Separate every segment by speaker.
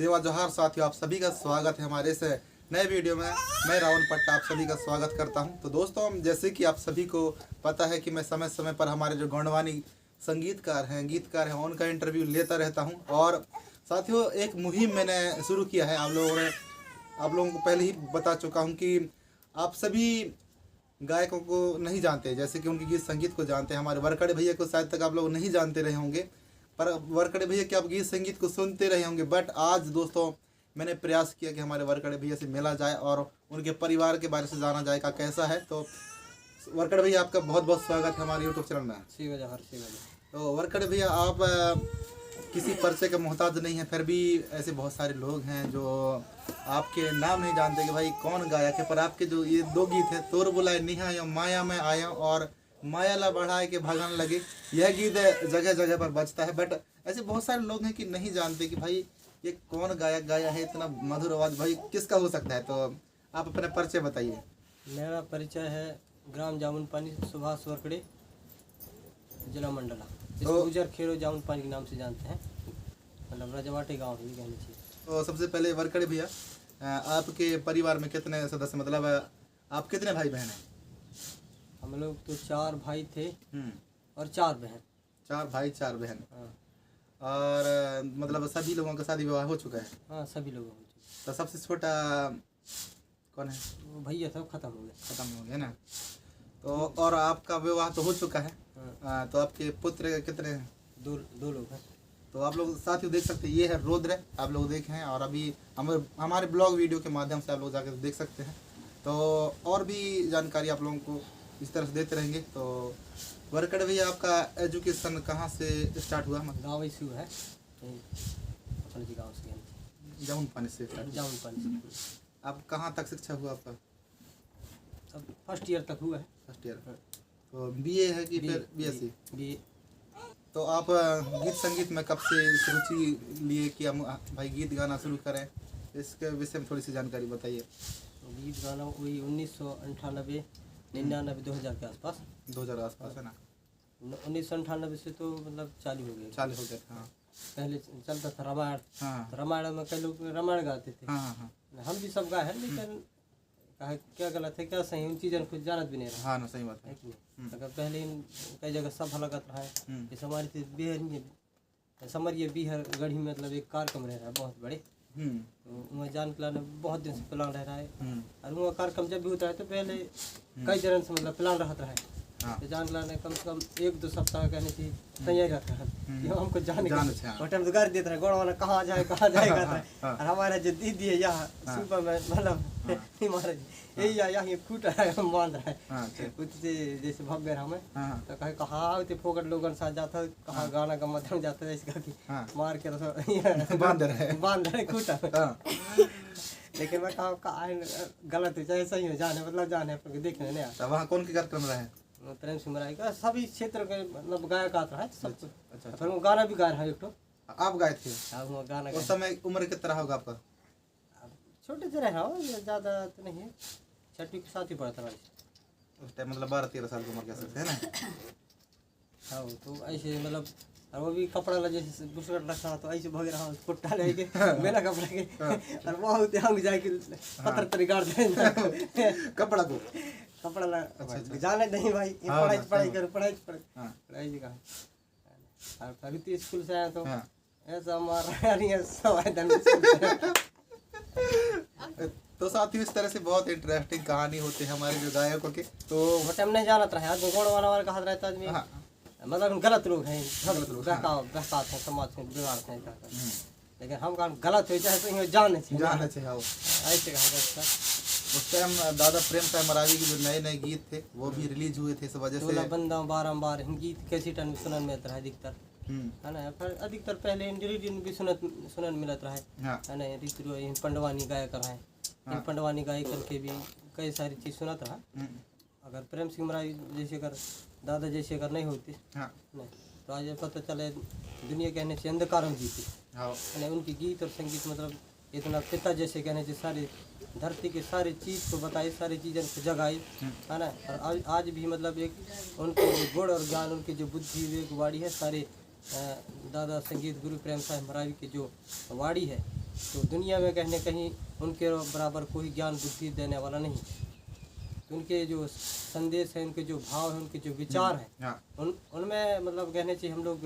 Speaker 1: सेवा जोहार साथियों, आप सभी का स्वागत है हमारे इस नए वीडियो में। मैं रावण पट्टा आप सभी का स्वागत करता हूं। तो दोस्तों, जैसे कि आप सभी को पता है कि मैं समय समय पर हमारे जो गौंडवानी गीतकार हैं उनका इंटरव्यू लेता रहता हूं। और साथियों, एक मुहिम मैंने शुरू किया है। आप लोगों को पहले ही बता चुका हूँ कि आप सभी गायकों को नहीं जानते, जैसे कि उनके गीत संगीत को जानते हैं। हमारे वरकड़े भैया को शायद तक आप लोग नहीं जानते रहे होंगे, पर वरकड़े भैया के आप गीत संगीत को सुनते रहे होंगे। बट आज दोस्तों, मैंने प्रयास किया कि हमारे वरकड़े भैया से मिला जाए और उनके परिवार के बारे से जाना जाए का कैसा है। तो वरकड़े भैया, आपका बहुत बहुत स्वागत है हमारे यूट्यूब चैनल में। तो वरकड़े भैया, आप किसी परिचय के मोहताज नहीं हैं, फिर भी ऐसे बहुत सारे लोग हैं जो आपके नाम नहीं जानते कि भाई कौन गायक है। पर आपके जो ये दो गीत हैं, तोर बुलाए निहा माया में आया और माया ला बढ़ाए के भगन लगे, यह गीत जगह जगह पर बजता है। बट ऐसे बहुत सारे लोग हैं कि नहीं जानते कि भाई ये कौन गायक गाया है, इतना मधुर आवाज भाई किसका हो सकता है। तो आप अपना परिचय बताइए।
Speaker 2: मेरा परिचय है ग्राम जामुन पानी, सुभाष वरकड़े, जिला मंडला। इसको गुजर खेरो जामुन पानी के नाम से जानते हैं, मतलब रजवाटे गाँव ही कहना चाहिए।
Speaker 1: तो सबसे पहले वरकड़े भैया, आपके परिवार में कितने सदस्य, मतलब आप कितने भाई बहन हैं?
Speaker 2: हम लोग तो 4 भाई थे और 4 बहन।
Speaker 1: 4 भाई 4 बहन।
Speaker 2: हाँ।
Speaker 1: और मतलब सभी लोगों का शादी विवाह हो चुका है?
Speaker 2: हाँ, सभी लोग हो चुके।
Speaker 1: तो सबसे छोटा कौन है?
Speaker 2: वो भैया सब खत्म हो गए।
Speaker 1: खत्म हो गया ना। तो और आपका विवाह तो हो चुका है।
Speaker 2: हाँ।
Speaker 1: तो आपके पुत्र कितने हैं?
Speaker 2: दो लोग हैं।
Speaker 1: तो आप लोग साथियों देख सकते हैं, ये है रुद्र, आप लोग देखे हैं। और अभी हमारे ब्लॉग वीडियो के माध्यम से आप लोग जाकर देख सकते हैं। तो और भी जानकारी आप लोगों को इस तरह से देते रहेंगे। तो वरकड़े भैया, आपका एजुकेशन कहाँ से स्टार्ट हुआ?
Speaker 2: गाँव ही से हुआ है, अपने गाँव से,
Speaker 1: जामुन पानी से स्टार्ट।
Speaker 2: जामुन पानी से।
Speaker 1: आप कहाँ तक शिक्षा हुआ आपका?
Speaker 2: अब फर्स्ट ईयर तक हुआ है।
Speaker 1: First year. तो बीए है कि फिर बीएससी?
Speaker 2: बीए।
Speaker 1: तो आप गीत संगीत में कब से रुचि लिए कि हम भाई गीत गाना शुरू करें, इसके विषय में थोड़ी सी जानकारी बताइए।
Speaker 2: गीत गाना वही 1998, 99, 2000 के आसपास।
Speaker 1: 2000 आसपास है ना?
Speaker 2: 1998 से तो मतलब चालू हो गया।
Speaker 1: हाँ।
Speaker 2: पहले चलता था रामायण।
Speaker 1: हाँ।
Speaker 2: तो रामायण में कई लोग रामायण गाते थे।
Speaker 1: हाँ।
Speaker 2: हम भी सब गाए हैं, लेकिन क्या गलत है क्या सही, उन चीज़ों को जानत भी नहीं रहा।
Speaker 1: हाँ ना, सही बात है।
Speaker 2: कि नहीं? अगर पहले कई जगह सब लगत रहा है। जैसे हमारे बिहार में समरिया बिहार गढ़ी में मतलब एक कार्यक्रम रह रहा है बहुत बड़े। तो वहाँ जान प्लान बहुत दिन से प्लान रह रहा है। और वहाँ कार्यक्रम जब भी होता है तो पहले कई जन से मतलब प्लान रहता है। तो जान प्लान कम से कम 1-2 सप्ताह कहने की तैयारी रहता है कि हमको जाने का होटल में गाड़ी देता है, गौड़ वाला कहाँ जाए और हमारा जो दीदी है यहाँ सुबह में मतलब महाराज यही यहाँ फूट रहा है, हम मान रहा है उससे जैसे भव्य हमें। तो कहे कहाँ होते फोकट लोगों साथ जाता है, कहाँ गाना का मतलब जाता है, इसका कि मार के बांध रहे खूटा। लेकिन मैं कहा गलत है, चाहे सही हो, जाने मतलब जाने देखने नहीं आता।
Speaker 1: वहाँ कौन के कार्यक्रम रहे?
Speaker 2: प्रेम सिंह मराई का सभी क्षेत्र के मतलब गायक आता है सब। अच्छा। फिर वो गाना भी गा रहा है एक तो।
Speaker 1: आप गाए थे?
Speaker 2: हाँ, वो गाना
Speaker 1: उस समय उम्र कितना होगा आपका?
Speaker 2: छोटे से रहा हो, ज़्यादा तो नहीं है, 6वीं के साथ ही पढ़ता था
Speaker 1: उस टाइम, मतलब 12-13 साल की उम्र कह सकते हैं ना।
Speaker 2: हाँ, तो ऐसे मतलब और वो भी कपड़ा ला जैसे दूसरा रखा तो ऐसे भग रहा कुट्टा लेके मेरा कपड़ा के और बहुत हम जाके पत्थर तरीका
Speaker 1: कपड़ा को
Speaker 2: कपड़ा ला। अच्छा। जाने नहीं भाई, पढ़ाई कर पढ़ाई का। और अभी तो स्कूल से आया तो ऐसा मार रही है सब।
Speaker 1: तो साथियों, इस तरह से बहुत इंटरेस्टिंग कहानी होती है हमारे जो गायकों के। तो
Speaker 2: वो टाइम नहीं जानत रहा है, गोड़ वाला कहा रहता आदमी। मतलब गलत लोग हैं, बहकाते हैं, समाज में बिगाड़ते हैं। लेकिन हम काम गलत हो चाहे तो जाने चाहिए ऐसे कहा जाता।
Speaker 1: उस टाइम दादा प्रेम साहब मरावी के जो नए गीत थे वो भी रिलीज हुए थे, इस वजह से
Speaker 2: बंदा बारंबार गीत कैसी टन में सुनन मिलता है अधिकतर, है ना। फिर अधिकतर पहले इंडियन भी सुनन मिलत रहा है ना। ऋतु पंडवानी गाय कर रहे हैं, पंडवानी गाय करके भी कई सारी चीज़ सुनत रहा। अगर प्रेम सिंह मरावी जैसे अगर दादा जैसे अगर नहीं होती नहीं तो आज पता चले दुनिया कहने से अंधकार में जीती है। उनकी गीत और संगीत मतलब इतना पिता जैसे कहने से सारे धरती के सारे चीज़ को बताई, सारी चीज़ों को जगाई, है ना। और आज भी मतलब एक उनके जो गुण और ज्ञान, उनकी जो बुद्धि विवेक वाणी है, सारे दादा संगीत गुरु प्रेम साहब मरावी की जो वाणी है तो दुनिया में कहीं न कहीं उनके बराबर कोई ज्ञान बुद्धि देने वाला नहीं। तो उनके जो संदेश है, उनके जो भाव है, उनके जो विचार हैं,
Speaker 1: हाँ।
Speaker 2: उनमें मतलब कहने चाहिए हम लोग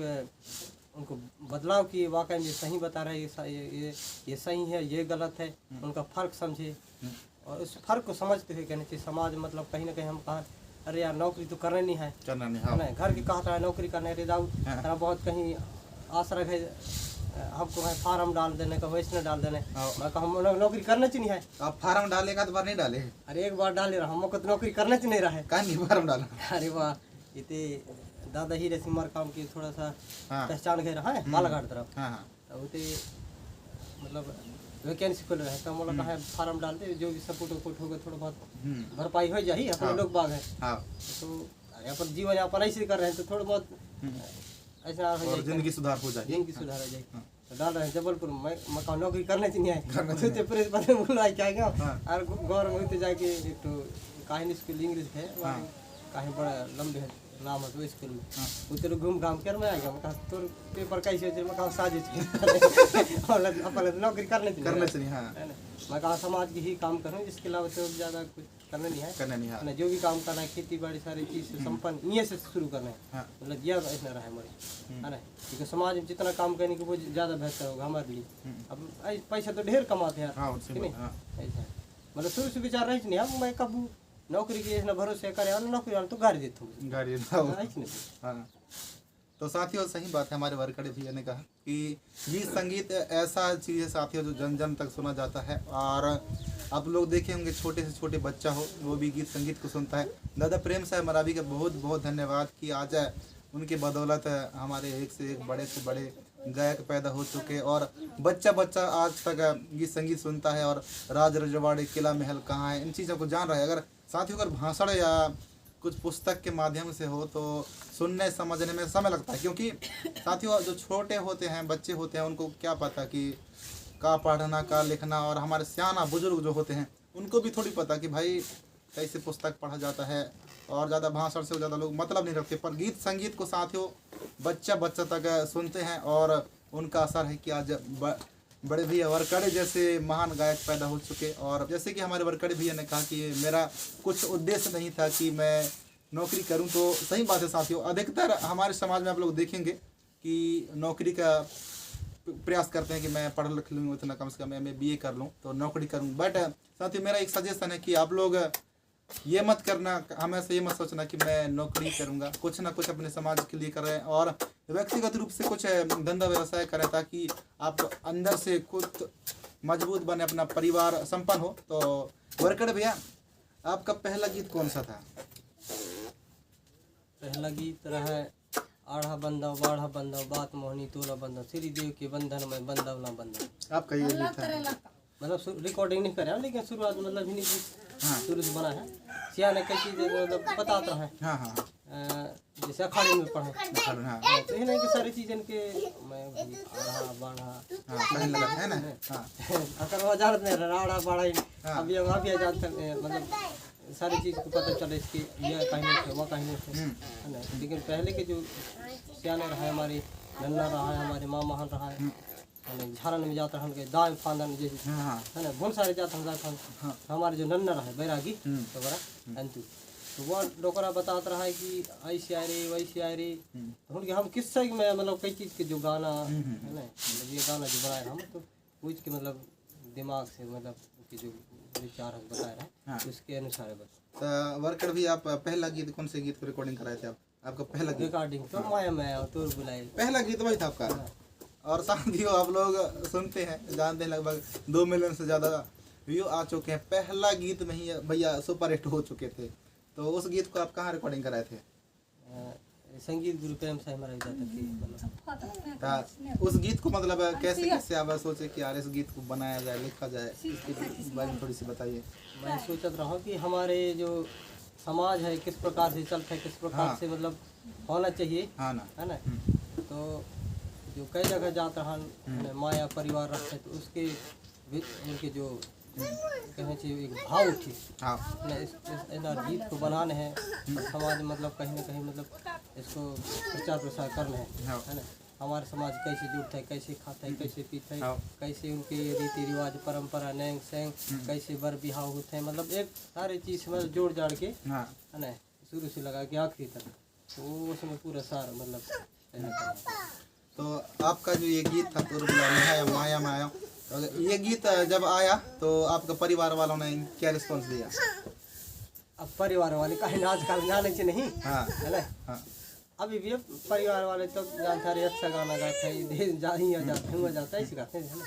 Speaker 2: उनको बदलाव की वाकई में सही बता रहे हैं, ये सही है, ये गलत है, उनका फ़र्क समझे और उस फ़र्क को समझते हुए कहने चाहिए समाज मतलब कहीं ना कहीं हम कहा अरे यार नौकरी तो करना नहीं है,
Speaker 1: करना नहीं
Speaker 2: है ना, घर की कहा था नौकरी करने रे जाऊ तेरा बहुत कहीं आस रखे हमको है फार्म डाल देने का वैसे डाल देने, मैं कहा हम नौकरी करना चाहिए है।
Speaker 1: आप फार्म डालेगा तो बार नहीं डाले?
Speaker 2: अरे एक बार डाले रहा हमको तो नौकरी करना चाहिए नहीं रहा है।
Speaker 1: कहाँ नहीं फार्म डाला?
Speaker 2: अरे वाह इतने दादा ही रहे सिमर काम की थोड़ा सा
Speaker 1: हाँ।
Speaker 2: पहचान गए रहा है बालाघाट तरफ।
Speaker 1: हाँ हाँ।
Speaker 2: तो उते मतलब वैकेंसी खुल रहा है तो मोला कहा फार्म डाल दे, जो भी सपोर्ट वपोर्ट होगा थोड़ा बहुत भरपाई हो जाए, अपने लोग बाग है
Speaker 1: हाँ।
Speaker 2: तो अरे अपन जीवन यापन ऐसे कर रहे हैं तो थोड़ा बहुत ऐसा हो
Speaker 1: और
Speaker 2: जाए,
Speaker 1: जिंदगी सुधार हो जाए।
Speaker 2: जिंदगी सुधार हो जाए। तो डाल रहे हैं जबलपुर में मकान नौकरी करने चाहिए है तो प्रेस पता बोला क्या गया और गौर में होते जाके एक तो कहानी स्कूल इंग्लिश है कहीं बड़ा लंबे नाम है तो स्कूल में उधर घूम घाम कर मैं आ गया, मैं कहा तोर पेपर कैसे हो जाए, मैं कहा साजिश और अपन नौकरी करने
Speaker 1: चाहिए। हाँ।
Speaker 2: है ना, मैं कहा समाज की ही काम करूँ, जिसके अलावा तो ज़्यादा कुछ करना नहीं है,
Speaker 1: करना नहीं है।
Speaker 2: ना जो भी काम करना है खेती बाड़ी सारी चीज़ से संपन्न ये से शुरू करना है।
Speaker 1: हाँ।
Speaker 2: मतलब यह इतना रहा हमारे, है ना, क्योंकि समाज में जितना काम करने की वो ज़्यादा बेहतर होगा हमारे लिए। अब पैसा तो ढेर कमाते हैं
Speaker 1: हाँ,
Speaker 2: कि नहीं, ऐसा मतलब शुरू से विचार रही नहीं हम मैं कब नौकरी के इतना भरोसे करे और नौकरी वाला तो गाड़ी देता हूँ
Speaker 1: गाड़ी। हाँ। तो साथियों सही बात है, हमारे वर्कड़े भैया ने कहा कि गीत संगीत ऐसा चीज़ है साथियों जो जन जन तक सुना जाता है। और आप लोग देखे होंगे छोटे से छोटे बच्चा हो वो भी गीत संगीत को सुनता है। दादा प्रेम साहब मरावी का बहुत बहुत धन्यवाद कि आज उनके बदौलत हमारे एक से एक बड़े से बड़े गायक पैदा हो चुके और बच्चा बच्चा आज तक गीत संगीत सुनता है और राज रजवाड़े किला महल कहाँ है इन चीज़ों को जान रहा है। अगर साथियों अगर भाषण या कुछ पुस्तक के माध्यम से हो तो सुनने समझने में समय लगता है, क्योंकि साथियों जो छोटे होते हैं बच्चे होते हैं उनको क्या पता कि का पढ़ना का लिखना, और हमारे सियाना बुजुर्ग जो होते हैं उनको भी थोड़ी पता कि भाई कैसे पुस्तक पढ़ा जाता है और ज़्यादा भाषण से ज़्यादा लोग मतलब नहीं रखते। पर गीत संगीत को साथियों बच्चा बच्चा तक सुनते हैं और उनका असर है कि आज बड़े भैया वरकड़े जैसे महान गायक पैदा हो चुके। और जैसे कि हमारे वरकड़े भैया ने कहा कि मेरा कुछ उद्देश्य नहीं था कि मैं नौकरी करूं, तो सही बात है साथियों। अधिकतर हमारे समाज में आप लोग देखेंगे कि नौकरी का प्रयास करते हैं कि मैं पढ़ लिख लूँ, इतना कम से कम मैं BA कर लूँ तो नौकरी करूँ। बट साथियों मेरा एक सजेशन है कि आप लोग ये मत करना, हमेशा ये मत सोचना कि मैं नौकरी करूँगा, कुछ ना कुछ अपने समाज के लिए करें और व्यक्तिगत रूप से कुछ धंधा व्यवसाय करें ताकि आप अंदर से खुद मजबूत बने, अपना परिवार संपन्न हो। तो वरकड़े भैया आपका पहला गीत कौन सा था?
Speaker 2: पहला गीत रहा है आढ़ा बंदा बाढ़ा बंदा बात मोहनी तोला बंदा श्री देव के बंधन में बंदा ना बंदा।
Speaker 1: आपका ये गीत था?
Speaker 2: मतलब रिकॉर्डिंग नहीं करे लेकिन शुरुआत मतलब हिंदी शुरू से बना है। सिया ने कैसी मतलब बताता है।
Speaker 1: हाँ हाँ
Speaker 2: जैसे अखाड़े में पढ़े
Speaker 1: हाँ
Speaker 2: तो नहीं कि सारी चीज़ इनके मैं आढ़ा बाढ़ा
Speaker 1: पहले लगा है ना। हाँ
Speaker 2: अगर वो जानते नहीं राड़ा बाढ़ा अभी जानते मतलब सारी चीज़ को पता चले इसकी यह कहीं थे वह कहीं थे, है ना। लेकिन पहले के जो सियाने रहा है हमारे नन्ना रहा है हमारे माँ महान रहा है झारन में जाता है दाएं फांदन जैसे है ना बहुत सारे जाते हैं हमारे जो नन्ना रहा है बैरागी तो बड़ा अंतु तो वो डोकरा बताता रहा है कि ऐसे आए रे वैसे आए रे तो उनके हम किस्से में मतलब कई चीज़ के जो गाना है ना मतलब ये गाना जो बनाए हम तो वो इसके मतलब दिमाग से मतलब उनके जो विचार है बताया रहा है उसके अनुसार है बस।
Speaker 1: तो वर्कर भी आप पहला गीत कौन से गीत को रिकॉर्डिंग कराए थे? आपका पहला गीत
Speaker 2: रिकॉर्डिंग तो माया मैं तो बुलाए
Speaker 1: पहला गीत वही था आपका। और साथियों आप लोग सुनते हैं जानते हैं लगभग 2 मिलियन से ज़्यादा व्यू आ चुके हैं। पहला गीत में ही भैया सुपर हिट हो चुके थे। तो उस गीत को आप कहाँ रिकॉर्डिंग कराए थे?
Speaker 2: संगीत गुरु प्रेम साहब महाराज जाता थे।
Speaker 1: उस गीत को मतलब कैसे कैसे आप सोचे कि यार इस गीत को बनाया जाए लिखा जाए, इसके बारे में थोड़ी सी बताइए।
Speaker 2: मैं सोचत रहा हूँ कि हमारे जो समाज है किस प्रकार से चलता है किस प्रकार से मतलब होना चाहिए
Speaker 1: हाँ ना
Speaker 2: है ना। तो जो कई जगह जाता है माया परिवार रखते तो उसके उनके जो कहना चाहिए एक भाव उठी इस गीत को बनाने हैं समाज मतलब कहीं ना कहीं मतलब इसको प्रचार प्रसार करना है ना। हमारे समाज कैसे जुड़ता है, कैसे खाता है, कैसे पीता है,
Speaker 1: हाँ।
Speaker 2: कैसे उनके रीति रिवाज परंपरा नैंग सेंग कैसे बर बिहाव होते हैं, मतलब एक सारी चीज़ मतलब जोड़ जाड़ के
Speaker 1: हाँ
Speaker 2: है ना, शुरू से लगा के आखिरी तक, तो उसमें पूरा सारा मतलब रहना पड़ा।
Speaker 1: तो आपका जो ये गीत था तुरबुला या माया माया, तो ये गीत जब आया तो आपका परिवार वालों ने क्या रिस्पॉन्स दिया?
Speaker 2: अब परिवार वाले कहीं आजकल जाने से नहीं
Speaker 1: हाँ
Speaker 2: है ना,
Speaker 1: हाँ
Speaker 2: अभी भी अब परिवार वाले तो जानते रहे अच्छा गाना गाते हैं, जा ही जाता है इसी गाते हैं, है ना।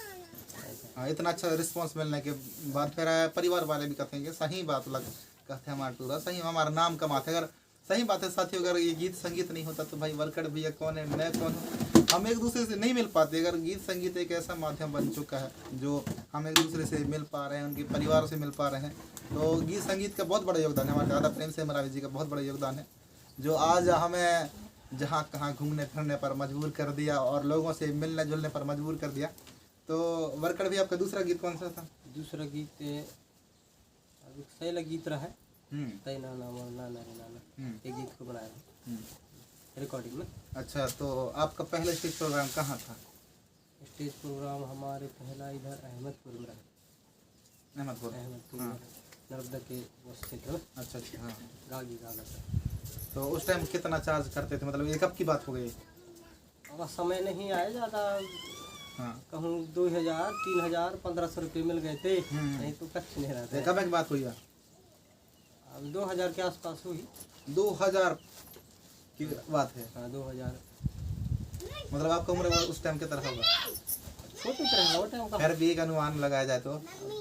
Speaker 1: हाँ, इतना अच्छा रिस्पॉन्स मिलने के बाद फिर परिवार वाले भी कहते हैं कि सही बात लग, कहते हैं हमारा टूरा सही हमारा नाम कमाते हैं। अगर सही बात है साथियों, अगर ये गीत संगीत नहीं होता तो भाई वर्कड़ भैया कौन है, मैं कौन हूँ, हम एक दूसरे से नहीं मिल पाते। अगर गीत संगीत एक ऐसा माध्यम बन चुका है जो हम एक दूसरे से मिल पा रहे हैं, उनके परिवार से मिल पा रहे हैं, तो गीत संगीत का बहुत बड़ा योगदान है। हमारे दादा प्रेम से मरावी जी का बहुत बड़ा योगदान है, जो आज हमें जहाँ कहाँ घूमने फिरने पर मजबूर कर दिया और लोगों से मिलने जुलने पर मजबूर कर दिया। तो वर्कड़ भी आपका दूसरा गीत कौन सा था?
Speaker 2: दूसरा गीत अभी सैला गीत रहा है, तय नाना मोर नाना रे नाना, ये गीत को बनाया है रिकॉर्डिंग में।
Speaker 1: अच्छा, तो आपका पहला स्टेज प्रोग्राम कहाँ था?
Speaker 2: स्टेज प्रोग्राम हमारे पहला इधर अहमदपुर में रहा,
Speaker 1: अहमदपुर।
Speaker 2: अहमदपुर
Speaker 1: हाँ।
Speaker 2: में नर्मदा के उस क्षेत्र में
Speaker 1: अच्छा अच्छा हाँ।
Speaker 2: गागी गागा था।
Speaker 1: तो उस टाइम कितना चार्ज करते थे, मतलब ये कब की बात हो गई?
Speaker 2: अब समय नहीं आया ज़्यादा,
Speaker 1: हाँ
Speaker 2: कहूँ 2000 3000 1500 रुपये मिल गए थे, नहीं तो कुछ नहीं रहता है।
Speaker 1: कब की बात हुई?
Speaker 2: अब 2000 के आसपास हुई।
Speaker 1: 2000 की बात है।
Speaker 2: हाँ 2000,
Speaker 1: मतलब आपका उम्र उस टाइम कितना होगा?
Speaker 2: छोटी तरह वो टाइम का,
Speaker 1: फिर भी एक अनुमान लगाया जाए तो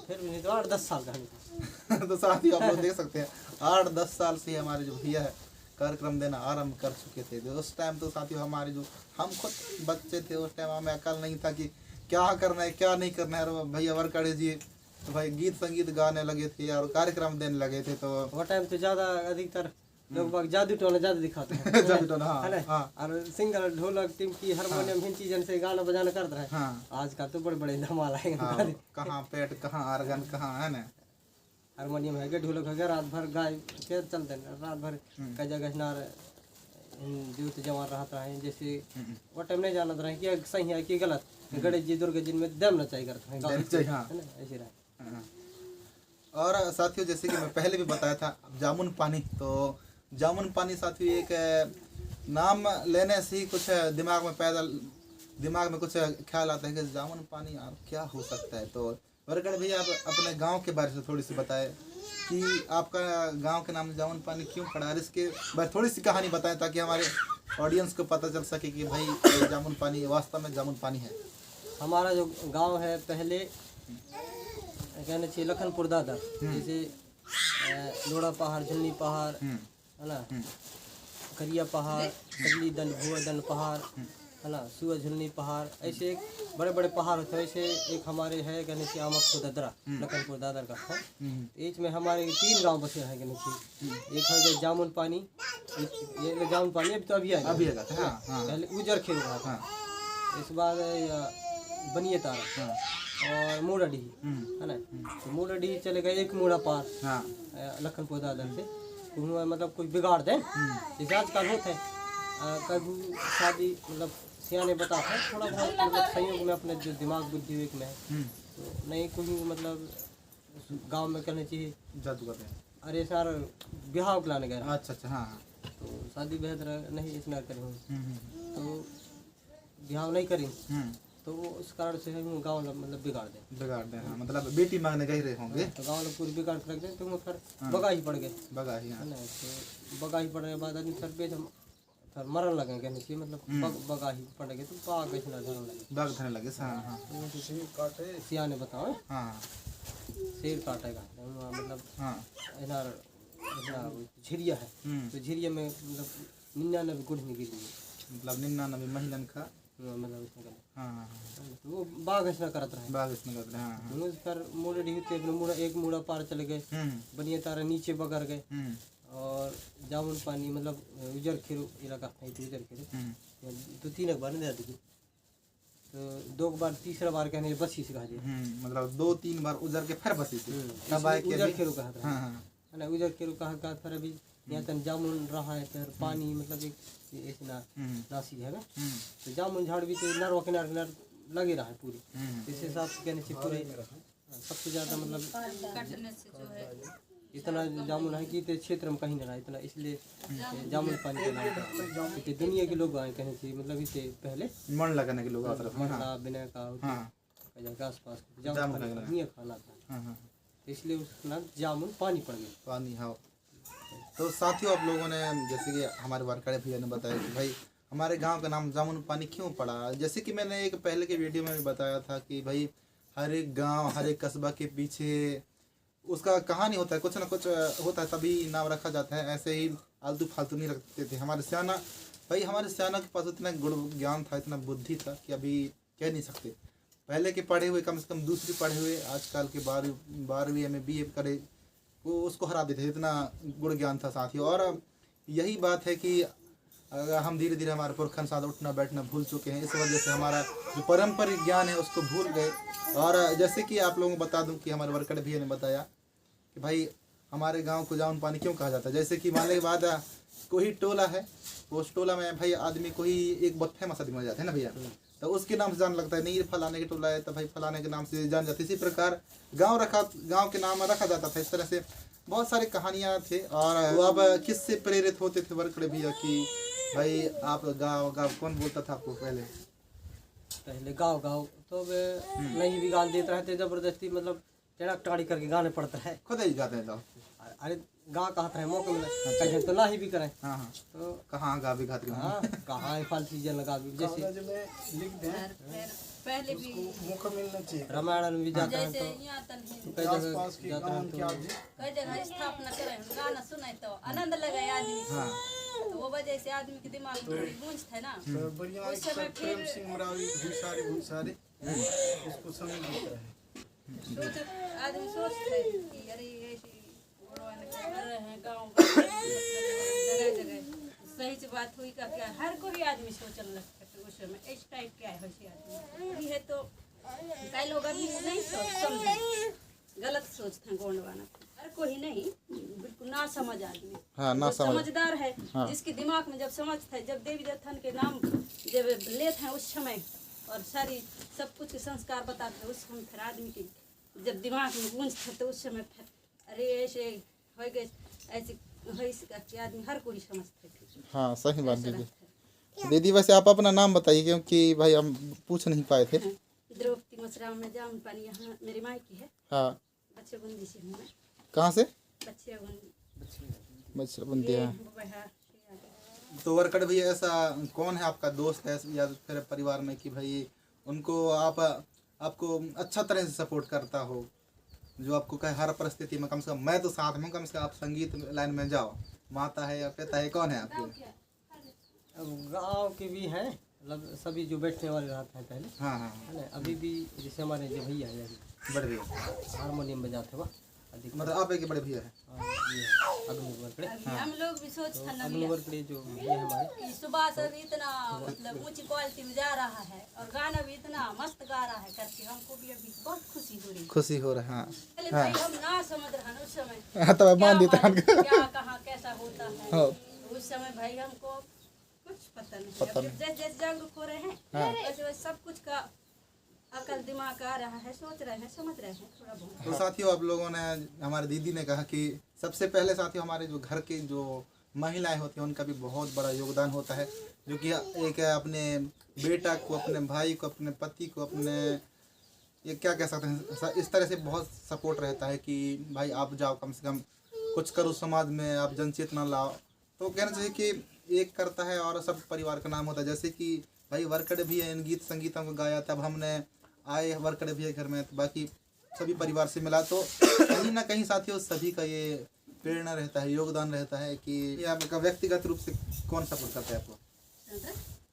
Speaker 2: फिर भी नहीं तो 8-10 साल का नहीं।
Speaker 1: तो साथ ही आप लोग देख सकते हैं 8-10 साल से हमारे जो भैया है कार्यक्रम देना आरंभ कर चुके थे। तो उस टाइम तो साथियों हमारे जो हम खुद बच्चे थे, उस टाइम हमें अकल नहीं था कि क्या करना है क्या नहीं करना है। और भैया वर्कड़े जी तो भाई गीत संगीत गाने लगे थे और कार्यक्रम देने लगे थे। तो
Speaker 2: वो टाइम तो ज़्यादा अधिकतर लोग बाग जादू टोना ज़्यादा दिखाते हैं,
Speaker 1: जादू टोना, हाँ,
Speaker 2: है ना।
Speaker 1: हाँ।
Speaker 2: और सिंगर ढोलक टिमकी हारमोनियम इन चीज़न से गाना बजाना करते रहे।
Speaker 1: हाँ
Speaker 2: आज का तो बड़े बड़े धमाल आए,
Speaker 1: हाँ, कहाँ पेट कहाँ आर्गन कहाँ, है ना।
Speaker 2: हारमोनियम है ढोलक है, रात भर गाय के चलते हैं, रात भर कई जगह नार जूत जवान रहता है। जैसे वो टाइम नहीं जानता रहे कि सही है कि गलत, गणेश जी दुर्गा जी में दम नचाई करते हैं,
Speaker 1: हाँ।
Speaker 2: है ना, ऐसे रहा।
Speaker 1: हाँ। और साथियों जैसे कि मैं पहले भी बताया था जामुन पानी, तो जामुन पानी साथियों एक नाम लेने से ही कुछ दिमाग में कुछ ख्याल आता है कि जामुन पानी यार क्या हो सकता है। तो वर्कड़ भैया आप अपने गांव के बारे में थोड़ी सी बताएं कि आपका गांव के नाम जामुन पानी क्यों पड़ा है, इसके बारे थोड़ी सी कहानी बताएं ताकि हमारे ऑडियंस को पता चल सके कि भाई ये जामुन पानी वास्तव में जामुन पानी है।
Speaker 2: हमारा जो गांव है पहले कहना चाहिए लखनपुर दादर, जैसे लोड़ा पहाड़, झुन्नी पहाड़, है ना, करिया पहाड़, कजली दंड, भुआ दंड पहाड़, है ना, सुआ झुन्नी पहाड़, ऐसे एक बड़े बड़े पहाड़ होते हैं। ऐसे एक हमारे है कहने से आमक ददरा, लखनपुर दादर का है। बीच में हमारे 3 गांव बसे हैं कहने से। एक है जामुन पानी, ये जामुन पानी अभी तो अभी आएगा, पहले उजर खेल रहा था, इस बाद बनिए तारा और मोड़ाडी, है ना। तो मोड़ाडी चले गए 1 मोड़ा पार लखनपुर दादर से, मतलब कुछ बिगाड़ दें जैसे आजकल होते हैं। कभी शादी मतलब सियाने बताते हैं थोड़ा बहुत मतलब संयोग में अपने जो दिमाग बुद्धि विवेक में है, तो नहीं कोई मतलब गांव में कहना चाहिए
Speaker 1: जादू करते हैं।
Speaker 2: अरे सर बिहाव लाने गए,
Speaker 1: अच्छा अच्छा हाँ,
Speaker 2: तो शादी बेहतर नहीं इसमें करें, तो बिहाव नहीं करें, तो वो उस कारण से हम गाँव मतलब बिगाड़ दें,
Speaker 1: हाँ, मतलब बेटी मांगने गए रहे होंगे,
Speaker 2: तो गाँव लोग पूरी बिगाड़ कर रख दें, तो वो फिर बगा ही पड़ गए,
Speaker 1: बगा ही,
Speaker 2: है ना। तो बगा ही पड़ने के बाद आदमी सर पे फिर मरन लगे कहने चाहिए, मतलब बगा ही पड़ गए तो बाघ ऐसे धरने लगे,
Speaker 1: बाघ धरने लगे। हाँ हाँ,
Speaker 2: काटे सियाने बताओ,
Speaker 1: हाँ
Speaker 2: शेर काटेगा मतलब,
Speaker 1: हाँ
Speaker 2: इधर झिरिया है, तो झिरिया में मतलब 99 गुड़ नहीं गिरी,
Speaker 1: मतलब 99 महिलन का
Speaker 2: मतलब इसमें गले,
Speaker 1: हाँ
Speaker 2: तो वो बाघ ऐसा करत रहे,
Speaker 1: बाघ इसमें करते हैं। हाँ
Speaker 2: फिर मोड़े ढीते मुड़ा 1 मुड़ा पार चले गए, बनिए तारा नीचे बगर गए, और जामुन पानी मतलब उजर खेरू इलाका है, तो उजर खेरू 2-3 बार नहीं दी, तो 2 बार, तीसरा बार कहने बसी से कहा जाए,
Speaker 1: मतलब 2-3 बार उजर के फिर बसी से
Speaker 2: उजर खेरू कहा था,
Speaker 1: हाँ
Speaker 2: है ना। उजर खेरू कहा फिर अभी यहाँ तक जामुन रहा है फिर पानी मतलब एक ऐसे नासी है ना, तो जामुन झाड़ भी तो नरवा किनार किनार लगे रहा है पूरी, इस हिसाब से कहने से पूरे सबसे ज़्यादा मतलब इतना जामुन है कि इतने क्षेत्र में कहीं नहीं रहा इतना, इसलिए जामुन पानी के दुनिया के लोग आए कहने से मतलब इसे पहले
Speaker 1: मन लगाने के लोग
Speaker 2: बिना का आस पास दुनिया खाना था, इसलिए उसका नाम जामुन पानी पड़ गया।
Speaker 1: पानी हाँ। तो साथियों आप लोगों ने जैसे कि हमारे वारकड़े भैया ने बताया कि भाई हमारे गांव का नाम जामुन पानी क्यों पड़ा, जैसे कि मैंने एक पहले के वीडियो में भी बताया था कि भाई हर एक गांव हर एक कस्बा के पीछे उसका कहानी होता है, कुछ ना कुछ होता है तभी नाम रखा जाता है, ऐसे ही आलतू फालतू नहीं रखते थे। हमारे सियाना के पास इतना गुण ज्ञान था, इतना बुद्धि था कि अभी कह नहीं सकते। पहले के पढ़े हुए कम से कम दूसरी पढ़े हुए आजकल के 12वीं में BA करे वो उसको हरा देते, इतना गुण ज्ञान था साथियों। और यही बात है कि हम धीरे धीरे हमारे पुरखन साथ उठना बैठना भूल चुके हैं, इस वजह से हमारा जो पारंपरिक ज्ञान है उसको भूल गए। और जैसे कि आप लोगों को बता दूं कि हमारे वर्कड़ भैया ने बताया कि भाई हमारे गांव को जामुन पानी क्यों कहा जाता है। जैसे कि मानने के बाद कोई टोला है, उस टोला में भाई आदमी कोई एक बहुत फेमस आदमी हो जाता है ना भैया, तो उसके नाम से जान लगता है, नहीं ये फलाने के टोला है तो भाई फलाने के नाम से जान जाते। इसी प्रकार गांव के नाम रखा जाता था। इस तरह से बहुत सारी कहानियाँ थे। और वो अब किससे प्रेरित होते थे वर्कड़ भैया कि भाई आप गाँव कौन बोलता था आपको पहले
Speaker 2: गाँव तो नहीं भी गान देते रहते जबरदस्ती, मतलब टेढ़ा टाड़ी करके गाने पड़ता है,
Speaker 1: खुद ही गाते हैं।
Speaker 2: अरे गा कहते हैं मौके मिले कहीं तो ना ही भी करें।
Speaker 1: हाँ तो कहाँ गा भी गाते हैं,
Speaker 2: कहाँ फालतू चीजें लगा भी, जैसे
Speaker 3: पहले भी
Speaker 4: मौका मिलना चाहिए।
Speaker 2: रामायण में भी जाता है तो कई जगह जाता है तो
Speaker 3: कई जगह स्थापना करें गाना सुने तो आनंद लगे आदमी, तो वो वजह से आदमी के दिमाग में थोड़ी गूंज है ना।
Speaker 4: बढ़िया
Speaker 3: उस समय
Speaker 4: प्रेम सिंह मरावी भूसारी उसको समय देता है।
Speaker 3: आदमी सोचते हैं कि अरे ऐसी कर रहे हैं गाँव जगह जगह सही से बात हुई का क्या, हर कोई आदमी सोचने लगता है उस समय इस टाइप क्या है आदमी है। तो कई लोग अभी नहीं समझे, गलत सोचते हैं गोंडवाना, हर कोई नहीं, बिल्कुल ना समझ आदमी।
Speaker 1: हाँ, ना
Speaker 3: समझदार है।
Speaker 1: हाँ।
Speaker 3: जिसके दिमाग में जब समझता है, जब देवी देवता के नाम जब लेते हैं उस समय और सारी सब कुछ के संस्कार बताते हैं उस समय, फिर आदमी के जब दिमाग में गूंजते है तो उस समय फिर अरे ऐसे हो गए ऐसे करके आदमी हर कोई समझते थे।
Speaker 1: हाँ सही बात दीदी। वैसे आप अपना नाम बताइए क्योंकि भाई हम पूछ नहीं पाए थे।
Speaker 3: द्रौपदी मसराम में जामुन पानी, यहाँ मेरी माई की है।
Speaker 1: हाँ
Speaker 3: बच्चे बंदी से हूँ मैं।
Speaker 1: कहाँ से?
Speaker 3: बच्चे
Speaker 1: बंदी है। तो वर्कड़ भैया ऐसा कौन है आपका दोस्त है या फिर परिवार में कि भाई उनको आपको अच्छा तरह से सपोर्ट करता हो, जो आपको कहे हर परिस्थिति में कम से कम मैं तो साथ में, कम से कम आप संगीत लाइन में जाओ, माता है या पिता है, कौन है आपके?
Speaker 2: अब गाँव के भी हैं, मतलब सभी जो बैठने वाले रहते हैं पहले।
Speaker 1: हाँ हाँ
Speaker 2: है ना, अभी भी जैसे हमारे जो भैया है
Speaker 1: बड़े भैया
Speaker 2: हारमोनियम बजाते हुआ अधिक,
Speaker 1: मतलब आप एक बड़े भैया है।
Speaker 3: हम लोग भी सोचते हैं
Speaker 2: जो भैया हमारे
Speaker 3: सुबह से भी इतना मतलब ऊंची क्वालिटी में जा रहा है और गाना भी इतना मस्त गा रहा है करके हमको भी अभी बहुत खुशी हो रही है।
Speaker 1: हाँ
Speaker 3: पहले भाई हम ना समझ रहे हैं उस समय
Speaker 1: हाँ, तब मान देता
Speaker 3: क्या कहाँ कैसा होता है। उस समय भाई हमको कुछ पता नहीं, जैसे जैसे जागरूक हो रहे हैं वैसे वैसे सब कुछ का अकल दिमाग आ रहा है, सोच रहे हैं समझ रहे हैं थोड़ा बहुत।
Speaker 1: तो साथियों आप लोगों ने, हमारी दीदी ने कहा कि सबसे पहले साथियों हमारे जो घर के जो महिलाएं होती हैं उनका भी बहुत बड़ा योगदान होता है, जो कि एक अपने बेटा को, अपने भाई को, अपने पति को, अपने ये क्या कह सकते हैं, इस तरह से बहुत सपोर्ट रहता है कि भाई आप जाओ कम से कम कुछ करो समाज में, आप जनचेतना लाओ। तो कहना चाहिए कि एक करता है और सब परिवार का नाम होता है। जैसे कि भाई वर्कड़ भी इन गीत संगीतों को गाया, तब हमने आए वर्कड़ भी घर में, तो बाकी सभी परिवार से मिला, तो कहीं ना कहीं साथियों सभी का ये प्रेरणा रहता है, योगदान रहता है कि आपका व्यक्तिगत रूप से कौन सपोर्ट करता है आपको?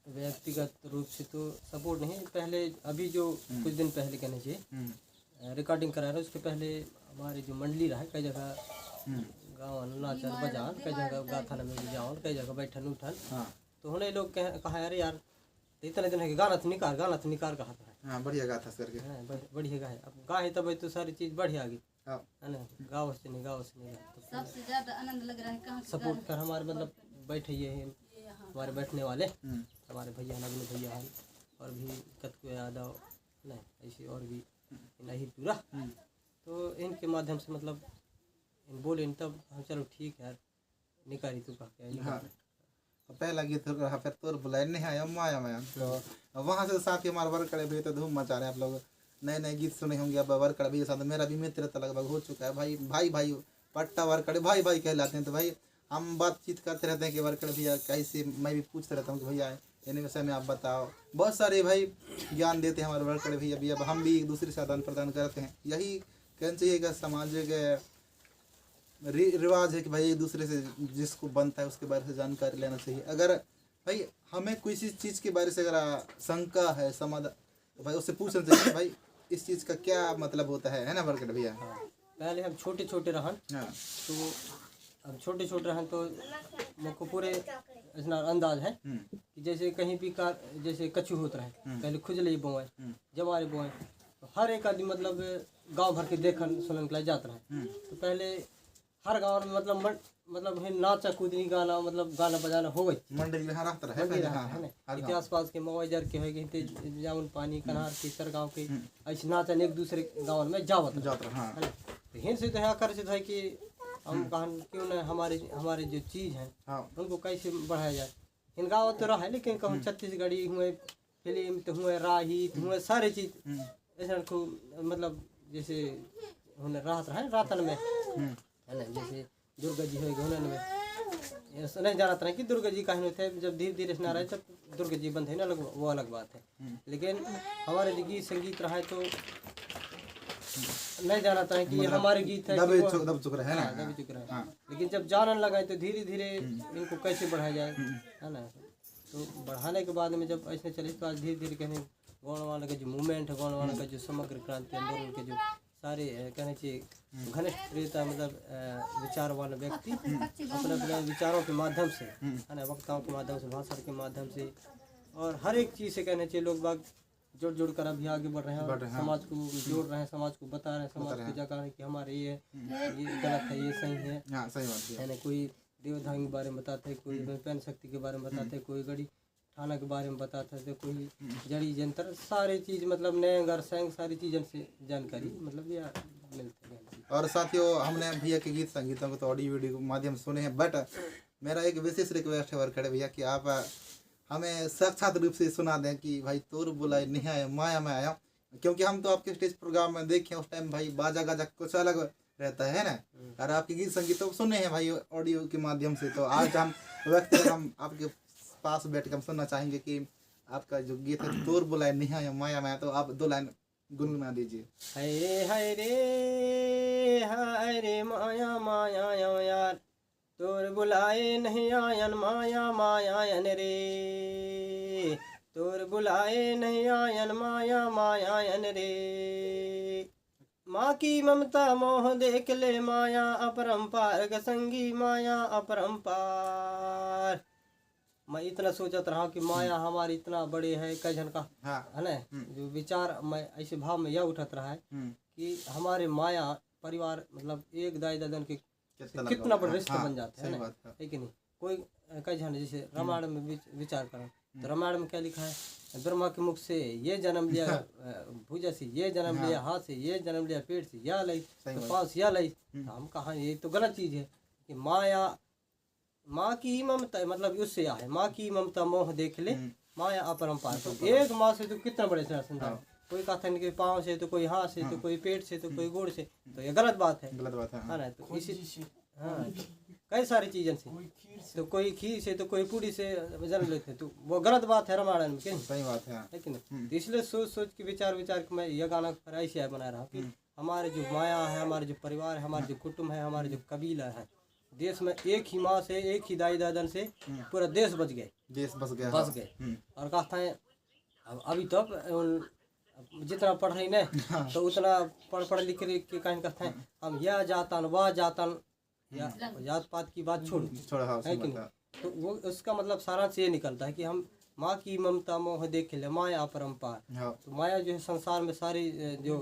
Speaker 2: व्यक्तिगत रूप से तो सपोर्ट नहीं, पहले अभी जो कुछ दिन पहले कहना चाहिए रिकॉर्डिंग करा रहे, उसके पहले हमारी जो मंडली रहा कई जगह गाँव नाचन बजान, कई जगह गाथाना में भी जाओ, कई जगह बैठन उठन। तो उन्हें लोग कहा अरे यार इतने दिन है कि गाना तो निकार कहा था।
Speaker 1: हाँ बढ़िया गाथा करके,
Speaker 2: बढ़िया गाए, अब गाए तब तो सारी चीज़ बढ़िया आ गई।
Speaker 1: हाँ।
Speaker 2: है ना, गाँव से नहीं तो
Speaker 3: सबसे ज्यादा आनंद लग रहा है कहाँ से
Speaker 2: सपोर्ट कर हमारे मतलब बैठे ये हैं
Speaker 3: यहाँ
Speaker 2: हमारे बैठने वाले
Speaker 1: हम्म,
Speaker 2: हमारे भैया नगनी भैया हैं और भी कतको यादव नहीं ऐसे और भी नहीं पूरा तो इनके माध्यम से मतलब इन बोले इन तब हम चलो ठीक है यार निकारी तू कह के
Speaker 1: हाँ। पहला गीत रहा फिर तोर बुलाए नहीं आया माया माया, तो वहाँ से साथ ही हमारे वर्कड़े भी तो धूम मचा रहे हैं। आप लोग नए नए गीत सुने होंगे। अब वर्कड़े भी साथ मेरा भी मित्र लगभग हो चुका है। भाई भाई भाई पट्टा वर्कड़े भाई भाई कहलाते हैं। तो भाई हम बातचीत करते रहते हैं कि वर्कड़े भैया कैसे, मैं भी पूछते रहता हूँ कि भैया इन विषय में आप बताओ। बहुत सारे भाई ज्ञान देते हैं हमारे वर्कड़े भैया भी। अब हम भी एक दूसरे से आदान प्रदान करते हैं। यही कहना चाहिए कि सामाजिक रिवाज है कि भाई एक दूसरे से जिसको बनता है उसके बारे में जानकारी लेना चाहिए। अगर भाई हमें किसी चीज़ के बारे से अगर शंका है समाधान तो भाई उससे पूछना चाहिए कि भाई इस चीज़ का क्या मतलब होता है ना वर्कड़ भैया।
Speaker 2: पहले हम छोटे छोटे रहन
Speaker 1: हाँ
Speaker 2: तो अब छोटे छोटे रहन तो मुझको पूरे इतना अंदाज है कि जैसे कहीं भी कार जैसे कच्चू होता है पहले खुजले बोए जमारे बोए तो हर एक आदमी मतलब गांव भर के देखन सुनने के लिए जाता है। तो पहले हर गांव में मतलब है नाचा कूदनी गाना मतलब गाना बजाना हो गई
Speaker 1: मंडली में रहता है
Speaker 2: मंदिर
Speaker 1: पहले।
Speaker 2: है
Speaker 1: हाँ,
Speaker 2: ना
Speaker 1: हर
Speaker 2: इतिहास पास के मवाइजर के हो गए जामुन पानी कन्हार के सर गाँव के ऐसे नाचन एक दूसरे गाँव में जावत रहे।
Speaker 1: जाता हाँ
Speaker 2: है ना तो हिंद से तो है आकर्षित है कि हम कहन क्यों न हमारे जो चीज़ हैं
Speaker 1: हाँ
Speaker 2: उनको कैसे बढ़ाया जाए। इन गाँव तो रहा है लेकिन कहूँ छत्तीसगढ़ी हुए फिल्म तो हुए राही तो हुए सारे चीज़ ऐसा को मतलब जैसे उन्हें राहत रहा रातन में है ना जैसे दुर्गा जी हो गए में ऐसा नहीं जाना था कि दुर्गा जी कहीं थे जब धीरे धीरे से ना रहे तब दुर्गा जी बंद है ना अलग वो अलग बात है। लेकिन हमारे जो गीत संगीत रहा है तो नहीं जाना था कि ये हमारे गीत है
Speaker 1: दब चुक रहे हैं ना।
Speaker 2: दबी चुक रहा है। लेकिन जब जानने लगा तो धीरे धीरे इनको कैसे बढ़ाया जाए है ना। तो बढ़ाने के बाद में जब ऐसे चले तो आज धीरे धीरे कहने गौड़वाना का जो मूवमेंट है गौड़वाना का जो समग्र क्रांति आंदोलन के जो सारे कहना चाहिए घनिष्ठ प्रियता मतलब विचारवान व्यक्ति अपने अपने विचारों के माध्यम से है ना वक्ताओं के माध्यम से भाषण के माध्यम से और हर एक चीज़ से कहना चाहिए लोग बाग जोड़ कर अभी आगे बढ़ रहे हैं और समाज को जोड़ रहे हैं समाज को बता रहे हैं समाज को जगा रहे हैं कि हमारे ये गलत है ये सही है।
Speaker 1: हाँ सही बात
Speaker 2: है ना कोई देवधाम के बारे में बताते हैं कोई पैन शक्ति के बारे में बताते हैं कोई गड़ी थाना के बारे में बताते थे कोई जड़ी जंतर सारी चीज़ मतलब नए घर संग सारी चीज़ों से जानकारी मतलब ये मिलती है।
Speaker 1: और साथियों हमने भैया के गीत संगीतों को तो ऑडियो वीडियो के माध्यम से सुने हैं। बट मेरा एक विशेष रिक्वेस्ट है वर्कड़े भैया कि आप हमें साक्षात रूप से सुना दें कि भाई तोर बुलाए नहीं आया माया में आया। क्योंकि हम तो आपके स्टेज प्रोग्राम में देखे उस टाइम भाई बाजा गाजा कुछ अलग रहता है ना और आपके गीत संगीत तो सुने हैं भाई ऑडियो के माध्यम से। तो आज हम व्यक्ति हम आपके पास बैठ कर हम सुनना चाहेंगे कि आपका जो गीत है तोर बुलाए नहीं आया माया में, तो आप 2 लाइन गुनगुना दीजिए।
Speaker 2: हाय रे माया माया यार तोर बुलाए नहीं आयन माया मायायन रे तोर बुलाए नहीं आयन माया मायायन रे माँ की ममता मोह देख ले माया अपरंपार गसंगी माया अपरंपार। मैं इतना सोचत रहा कि माया हमारी इतना बड़े है कई जन का है ना जो विचार मैं ऐसे भाव में यह उठत रहा है कि हमारे माया परिवार मतलब एक दाई दादन के कितना बड़ा रिश्ता बन जाता है ना है कि नहीं। कोई कई जन जैसे रामायण में विचार करें तो रामायण में क्या लिखा है ब्रह्मा के मुख से ये जन्म लिया भुजा से ये जन्म लिया हाथ से ये जन्म लिया पेट से या लई तो पास या लई। हम कहा ये तो गलत चीज़ है कि माया माँ की ममता मतलब उससे है माँ की ममता मोह देख ले माया अपरंपार। तो एक माँ से तो कितना बड़े से संसार कोई कहता नहीं कि पाँव से तो कोई हाथ से तो कोई पेट से तो कोई गोड़ से तो ये गलत बात है ना। तो इसी हाँ कई सारी चीज़ें से तो कोई खीर से तो कोई पूरी से जन्म लेते तो वो गलत बात है रामायण में।
Speaker 1: सही बात है
Speaker 2: लेकिन इसलिए सोच सोच के विचार के मैं यह गाना ऐसे बना रहा कि हमारे जो माया है हमारे जो परिवार है हमारे जो कुटुंब है हमारे जो कबीला है देश में एक ही माँ से एक ही दाई दादन से पूरा देश बच गए और कहता है अभी तो जितना पढ़ रही न तो उतना पढ़ लिख के कहीं कहते हैं हम यह जातन वह जातन या जात पात की बात छोड़ है कि नहीं। तो वो उसका मतलब सारा से ये निकलता है कि हम माँ की ममता मोह देख ले माया अपरंपार।
Speaker 1: हाँ
Speaker 2: तो माया जो है संसार में सारे जो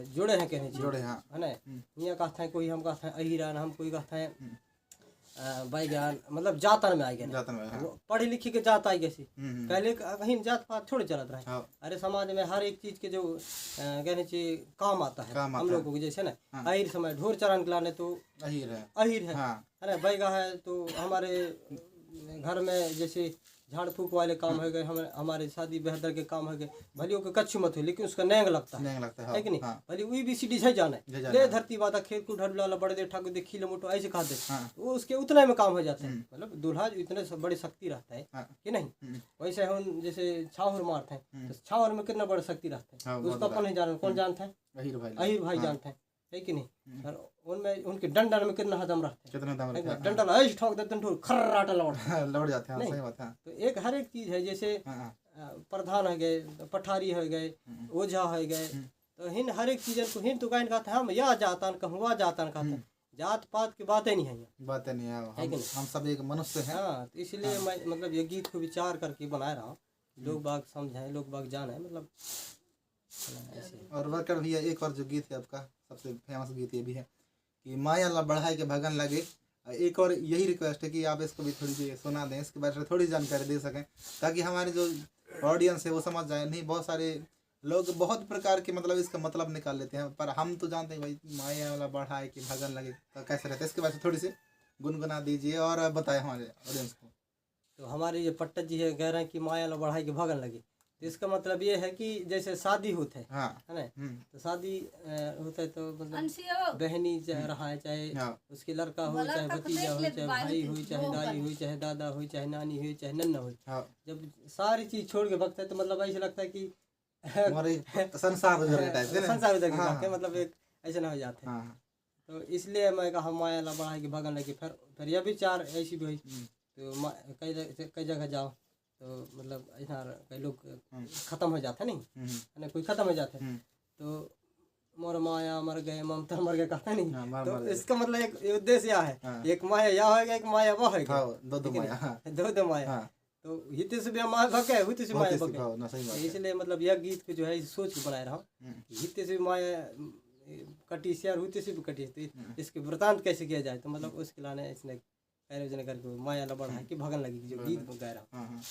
Speaker 2: जुड़े हैं कहने चाहिए,
Speaker 1: जोड़े हाँ
Speaker 2: है ना। यहाँ कहते हैं कोई, हम कहते हैं अहिरान, हम कोई कहते हैं वैज्ञान, मतलब जातन में आई गए,
Speaker 1: जातन में हाँ
Speaker 2: पढ़ी लिखी के जात आई कैसी।
Speaker 1: हम्म,
Speaker 2: पहले कहीं जात पात थोड़े चलत रहा है।
Speaker 1: हाँ
Speaker 2: अरे समाज में हर एक चीज के जो कहने चाहिए काम आता है
Speaker 1: काम आता
Speaker 2: हम लोगों को, जैसे ना
Speaker 1: हाँ।
Speaker 2: अहिर समय ढोर चरान के लाने तो
Speaker 1: अहीर है
Speaker 2: अहिर है
Speaker 1: हाँ
Speaker 2: है ना। बैगा है तो हमारे घर में जैसे झाड़ फूक वाले काम हो गए, हमारे शादी बेहतर के काम हो गए, भले के कच्छु मत हो लेकिन उसका नैंग लगता
Speaker 1: नहीं लगता
Speaker 2: है कि नहीं।
Speaker 1: हाँ
Speaker 2: भले वही भी सीढ़ी है जाना
Speaker 1: जे
Speaker 2: है,
Speaker 1: जाना
Speaker 2: ले
Speaker 1: है।
Speaker 2: धरती बाता खेत को ढर लाला बड़े दे ठाकुर दे खीले मोटो ऐसे कहा दे,
Speaker 1: हाँ
Speaker 2: वो उसके उतना में काम हो जाता है। मतलब दूल्हा जो इतने बड़ी शक्ति रहता है
Speaker 1: हाँ
Speaker 2: कि नहीं। वैसे हम जैसे छाहर मारते हैं तो छाहर में कितना बड़ा शक्ति रहता
Speaker 1: हाँ,
Speaker 2: है,
Speaker 1: बहुत
Speaker 2: उसको अपन नहीं जाना, कौन जानता है,
Speaker 1: अहीर भाई
Speaker 2: अहिर भाई जानते हैं, है कि नहीं। और उनमें उनके डंडन में कितना हदम रहता
Speaker 1: कितना दाम
Speaker 2: है,
Speaker 1: रहता
Speaker 2: डंडा ऐसे ठोक देते हैं खर्राटा लौट।
Speaker 1: है लौट जाते हैं हाँ,
Speaker 2: नहीं।
Speaker 1: सही बात है
Speaker 2: तो एक हर एक चीज है, जैसे
Speaker 1: हाँ
Speaker 2: प्रधान हो गए, पठारी हो गए, ओझा हो गए, तो हिन हर एक चीजन को हिन तो कहीं कहते हैं हम या जातान कहूँ वा जातान कहते हैं, जात पात की बातें नहीं है यहाँ।
Speaker 1: बात नहीं है
Speaker 2: कि नहीं?
Speaker 1: हम सब एक मनुष्य हैं
Speaker 2: हाँ, तो इसलिए मैं मतलब ये गीत को विचार करके बना रहा हूँ, लोग बाग समझाएं, लोग बाग जाने, मतलब ऐसे।
Speaker 1: और वर्कर भैया एक और जो गीत है आपका सबसे फेमस गीत ये भी है कि माया ला बढ़ाई के भगन लगे। एक और यही रिक्वेस्ट है कि आप इसको भी थोड़ी सी सुना दें, इसके बारे में थोड़ी जानकारी दे सकें ताकि हमारे जो ऑडियंस है वो समझ जाए। नहीं बहुत सारे लोग बहुत प्रकार के मतलब इसका मतलब निकाल लेते हैं, पर हम तो जानते हैं भाई माया वाला बढ़ाई के भगन लगे तो कैसे रहता है। इसके बारे में थोड़ी सी गुनगुना दीजिए और बताएं हमारे ऑडियंस को।
Speaker 2: तो हमारे ये पट्टा जी है कह रहे हैं कि माया ला बढ़ाई के भगन लगे, तो इसका मतलब ये है कि जैसे शादी होते है
Speaker 1: हाँ
Speaker 2: ना, तो शादी होता है तो मतलब बहनी रहा है, चाहे
Speaker 1: हाँ
Speaker 2: उसके लड़का हो, चाहे भतीजा हो, चाहे भाई हो, चाहे दाई हो, चाहे दादा हो, चाहे नानी हो, चाहे नन्ना हो,
Speaker 1: हाँ
Speaker 2: जब सारी चीज छोड़ के भगता है तो मतलब ऐसा लगता है कि
Speaker 1: हमारे संसार गुजर गया टाइप से ना।
Speaker 2: संसार उधर के
Speaker 1: हाँ,
Speaker 2: भागते हैं, मतलब एक ऐसे ना हो जाते हैं।
Speaker 1: हाँ
Speaker 2: तो इसलिए मैं कहा माया ला बढ़ाई के भगन लगे। फिर यह भी चार ऐसी भी हुई, तो कई जगह जाओ तो मतलब ऐसा कई लोग खत्म हो जाते नहीं है ना, कोई खत्म हो जाते तो मोर माया मर गए ममता मर गए कहता नहीं।
Speaker 1: हाँ, मर
Speaker 2: तो
Speaker 1: गए।
Speaker 2: इसका मतलब एक उद्देश्य यह है,
Speaker 1: हाँ।
Speaker 2: एक माया यह होगा, एक माया वह होगा,
Speaker 1: हाँ दो माया हाँ
Speaker 2: दो माया।
Speaker 1: हाँ
Speaker 2: तो हित से भी माया भगे, हुत से माया भगे।
Speaker 1: हाँ, ना सही बात है।
Speaker 2: इसलिए मतलब यह गीत को जो है सोच के बनाए रहा हूँ, हित से भी माया कटी से और हुत से भी कटी, तो इसके वृतांत कैसे किया जाए, तो मतलब उसके लाने इसने आयोजन करके माया न बढ़ाई कि भगन लगी जो गीत गा रहा हूँ।
Speaker 1: हाँ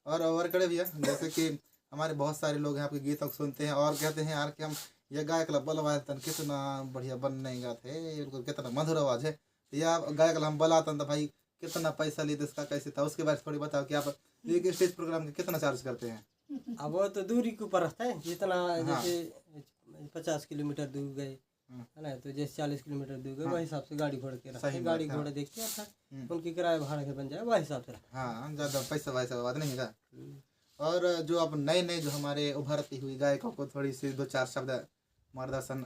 Speaker 1: हाँ और कड़े भैया जैसे कि हमारे बहुत सारे लोग हैं आपके गीतों को सुनते हैं और कहते हैं यार कि हम ये गायक ला बलवाए तन कितना बढ़िया बन नहीं गाते हैं, उनको कितना मधुर आवाज है, तो या गायक ला हम बलातन तो भाई कितना पैसा लेते इसका कैसे था, उसके बारे में थोड़ी बताओ कि आप एक स्टेज प्रोग्राम के कितना चार्ज करते हैं।
Speaker 2: अब वो तो दूरी के ऊपर रहता है, जितना जैसे 50 किलोमीटर दूर गए है ना, तो जैसे 40 किलोमीटर दूर गए वही हिसाब से गाड़ी घोड़े के रखते हैं, गाड़ी घोड़े देख के फिर उनकी किराया भाड़ा के बन जाए वही हिसाब से रखते
Speaker 1: हाँ ज़्यादा पैसा वैसा बात नहीं है। और जो अब नए नए जो हमारे उभरती हुई गायकों को थोड़ी सी दो चार शब्द मार्गदर्शन।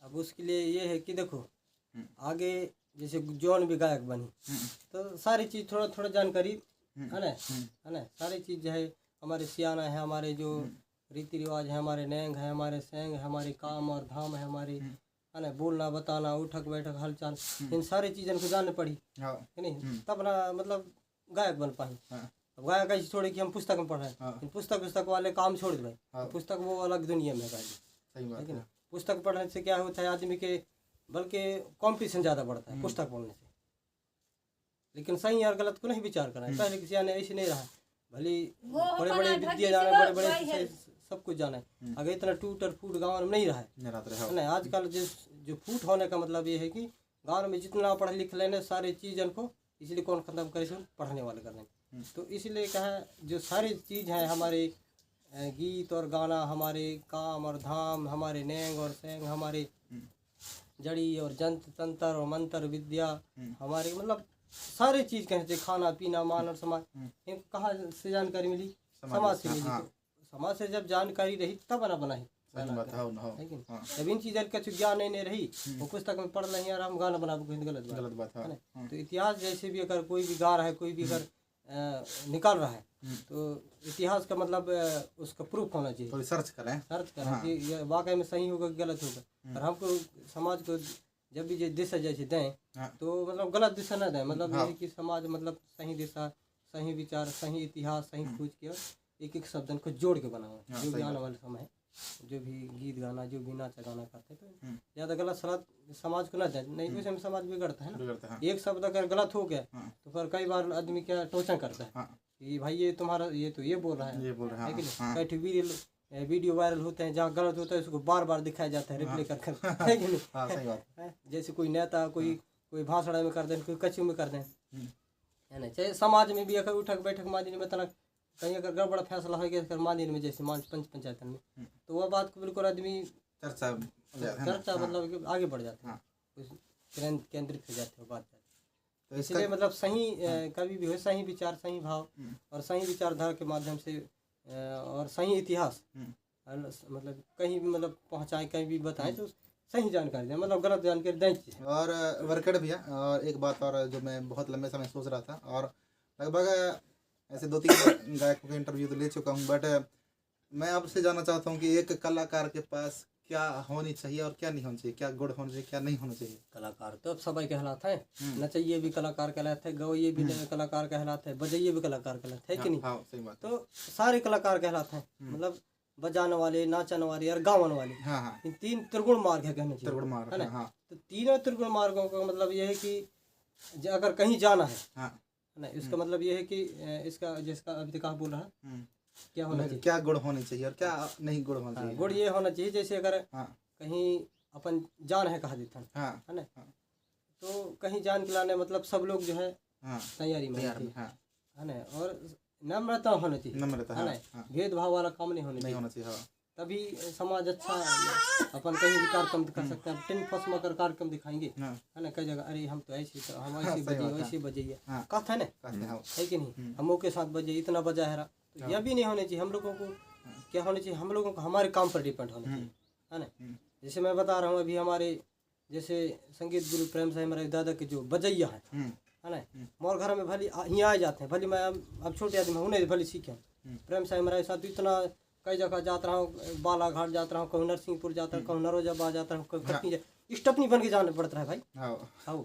Speaker 2: अब उसके लिए ये है कि देखो आगे जैसे जौन भी गायक बनी तो सारी चीज़ थोड़ा थोड़ा जानकारी है ना, सारी चीज़ जो है हमारे सियाना है, हमारे जो रीति रिवाज है, हमारे नैंग है, हमारे सेंग है, हमारे काम और धाम है, हमारे है ना, बोलना बताना उठक बैठक हलचल, इन सारी चीज़ों को जाननी पड़ी
Speaker 1: हाँ
Speaker 2: है नहीं, तब ना मतलब गायक बन पाए।
Speaker 1: हाँ
Speaker 2: अब गायक ऐसे छोड़े कि हम पुस्तक में पढ़े, पुस्तक वाले काम छोड़ दे भाई, पुस्तक वो अलग दुनिया में गाड़ी,
Speaker 1: सही बात है।
Speaker 2: पुस्तक पढ़ने से क्या होता है आदमी के बल्कि कंपटीशन ज़्यादा बढ़ता है पुस्तक पढ़ने से। लेकिन सही और गलत को नहीं विचार करना है, पहले किसी ने ऐसे नहीं रहा, भले बड़े बड़े विद्या जाने, बड़े बड़े सब कुछ जाना है, अगर इतना टूट और फूट गाँव में नहीं रहा है ना। आजकल जो फूट होने का मतलब ये है कि गाँव में जितना पढ़ लिख लेने सारी चीज़ को, इसलिए कौन खत्म करे से पढ़ने वाले करने। तो इसलिए कहा जो सारी चीज़ है हमारे गीत और गाना, हमारे काम और धाम, हमारे नैंग और सेंग, हमारे जड़ी और जंत्र तंत्र और मंत्र विद्या, हमारे मतलब सारे चीज़ कहते हैं, खाना पीना मान और समाज, इनको कहाँ से जानकारी मिली, समाज से मिली। तो समाज से जब जानकारी रही तब ना बनाई, जब इन चीज़ों का ज्ञान नहीं रही वो पुस्तक में पढ़ रही और हम गाना बना गलत बात है ना। तो इतिहास जैसे भी अगर कोई भी गा रहा है, कोई भी अगर निकाल रहा है तो इतिहास का मतलब उसका प्रूफ होना चाहिए,
Speaker 1: तो सर्च करें
Speaker 2: कि ये वाकई में सही होगा कि गलत होगा। और हमको समाज को जब भी ये दिशा जैसे दें तो मतलब गलत दिशा न दें, मतलब ये कि समाज मतलब सही दिशा सही विचार, सही इतिहास, सही खोज के और एक एक शब्दन को जोड़ के बना हुआ है। जो भी आने वाले समय है, जो भी गीत गाना, जो भी नाचा गाना करते हैं, तो ज़्यादा गलत सलाह समाज को ना जाए, नहीं तो इसमें समाज बिगड़ता है ना। एक शब्द अगर गलत हो गया तो फिर कई बार आदमी क्या टोचन करता है कि भाई ये तुम्हारा ये तो ये बोल रहा है कि नहीं। कई वीडियो वायरल होते हैं जहाँ गलत होता है उसको बार बार दिखाया जाता है रिप्ले कर है कि नहीं।
Speaker 1: सही बात
Speaker 2: है। जैसे कोई नेता कोई भाषण में कर दें, कोई कच्ची में कर दें, है ना। चाहे समाज में भी अगर उठक बैठक मादिन में तनक कहीं अगर गड़बड़ फैसला हो गया मादिन में, जैसे पंचायत में, तो वह बात को बिल्कुल आदमी
Speaker 1: चर्चा
Speaker 2: मतलब कि आगे बढ़ जाता है, केंद्रित हो जाते हैं बात। तो इसलिए मतलब सही कभी भी हो सही विचार, सही भाव और सही विचारधारा के माध्यम से और सही इतिहास मतलब कहीं भी मतलब पहुँचाए, कहीं भी बताएं तो सही जानकारी दें, मतलब गलत जानकारी दें।
Speaker 1: और वर्कड़ भैया, और एक बात और जो मैं बहुत लंबे समय सोच रहा था, और लगभग ऐसे 2-3 गायकों के इंटरव्यू तो ले चुका हूँ, बट मैं आपसे जानना चाहता हूँ कि एक कलाकार के पास क्या होनी चाहिए और क्या नहीं होनी चाहिए, क्या गुण होना चाहिए, क्या नहीं होना चाहिए।
Speaker 2: कलाकार तो अब सभी कहलाता है, नचइये भी कलाकार कहलाते हैं, गवैये भी कलाकार कहलाते हैं, बजइये भी कलाकार कहलाते हैं कि नहीं।
Speaker 1: हाँ, सही बात।
Speaker 2: तो सारे कलाकार कहलाते हैं, मतलब बजाने वाले, नाचने वाले और गावन वाले।
Speaker 1: हाँ।
Speaker 2: इन 3 त्रिगुण मार्ग है कहना चाहिए,
Speaker 1: त्रिगुण मार्ग
Speaker 2: है ना।
Speaker 1: हाँ।
Speaker 2: तो तीनों त्रिगुण मार्गों का मतलब ये है कि अगर कहीं जाना है ना, इसका मतलब ये है कि इसका जिसका अभी तक बोल रहा है क्या होना चाहिए,
Speaker 1: क्या गुण होने चाहिए और क्या नहीं गुण होना चाहिए।
Speaker 2: गुण ये होना चाहिए जैसे अगर कहीं अपन जान है कहा देता है ना, तो कहीं जान के लाने मतलब सब लोग जो है तैयारी में है ना, और नम्रता होना चाहिए,
Speaker 1: नम्रता
Speaker 2: है ना, भेदभाव वाला काम नहीं होना चाहिए। तभी समाज अच्छा अपन कहीं भी कार्यक्रम दिखा सकते हैं। 10 फर्स्ट में कार्यक्रम दिखाएंगे, है ना, कई जगह अरे हम तो ऐसे तो हम ऐसे बजे वैसे बजाइए कहते हैं ना, है कि नहीं, हमों के साथ बजे इतना बजा है। तो यह भी नहीं होना चाहिए। हम लोगों को क्या होना चाहिए, हम लोगों को हमारे काम पर डिपेंड होना चाहिए, है ना। जैसे मैं बता रहा हूँ अभी हमारे जैसे संगीत गुरु प्रेम साहब हमारे दादा के जो बजैया है ना, मोर घर में भले यहाँ आ जाते हैं, भले मैं अब छोटे आदमी हूँ नहीं भले सीखे प्रेम साहब हमारे साथ इतना कई जगह जाता रहा हूँ, बालाघाट जाता रहा हूँ, कहूँ नरसिंहपुर जाता रहा, कहूँ नरोजाबाद जाता रहा, कहूँ कटनी स्टपनी बन के जाना पड़ता है भाई। हाँ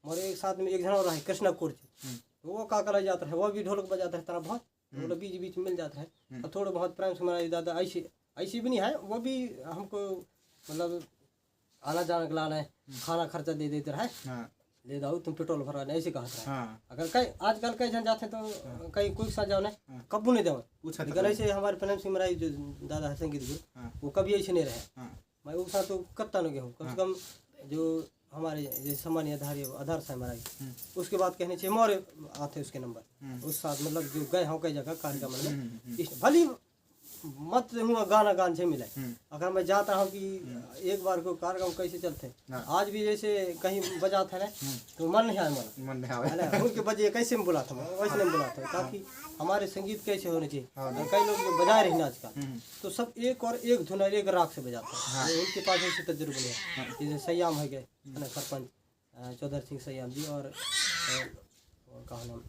Speaker 2: मोरे एक साथ में एक जना रहा है कृष्णा कोर्च, वो का करा जाता है, वो भी ढोलक बजाता है, तरह बहुत मतलब बीच बीच मिल जाता है। और थोड़ा बहुत प्रेम से हमारे दादा ऐसी भी नहीं है, वो भी हमको मतलब आना जाना के लाना है, खाना खर्चा दे देते रहे, ले जाओ तुम पेट्रोल भरा ऐसे कहा था। अगर कई आजकल कई जन जाते हैं तो कई कोई साथ जाओ ना कब्बू नहीं देव, लेकिन ऐसे हमारे प्रेम सिंह मराई जो दादा है संगीत गुरु, वो कभी ऐसे नहीं रहे। मैं उस साथ तो कत्ता नहीं हूँ, कम से कम जो हमारे जैसे सामान्य आधार से मराई, उसके बाद कहने चाहिए मोरे आते उसके नंबर, उस साथ मतलब जो गए हों कई जगह कार्यक्रम में भली मत हुआ गाना गान से मिला। अगर मैं जाता हूँ कि एक बार को कार्यक्रम कैसे चलते, आज भी जैसे कहीं बजाते हैं ना तो मन नहीं आया, उनके बजे कैसे में बुलाता हूँ वैसे नहीं बुलाता हूँ, ताकि हमारे संगीत कैसे होने चाहिए। कई लोग जो बजा रहे हैं आजकल तो सब एक और एक धुन एक राग से बजाते हैं, उनके पास ऐसे तजुर्बे नहीं है। जैसे सयाम है गए ना सरपंच चौधरी सिंह सयाम जी, और कहा नाम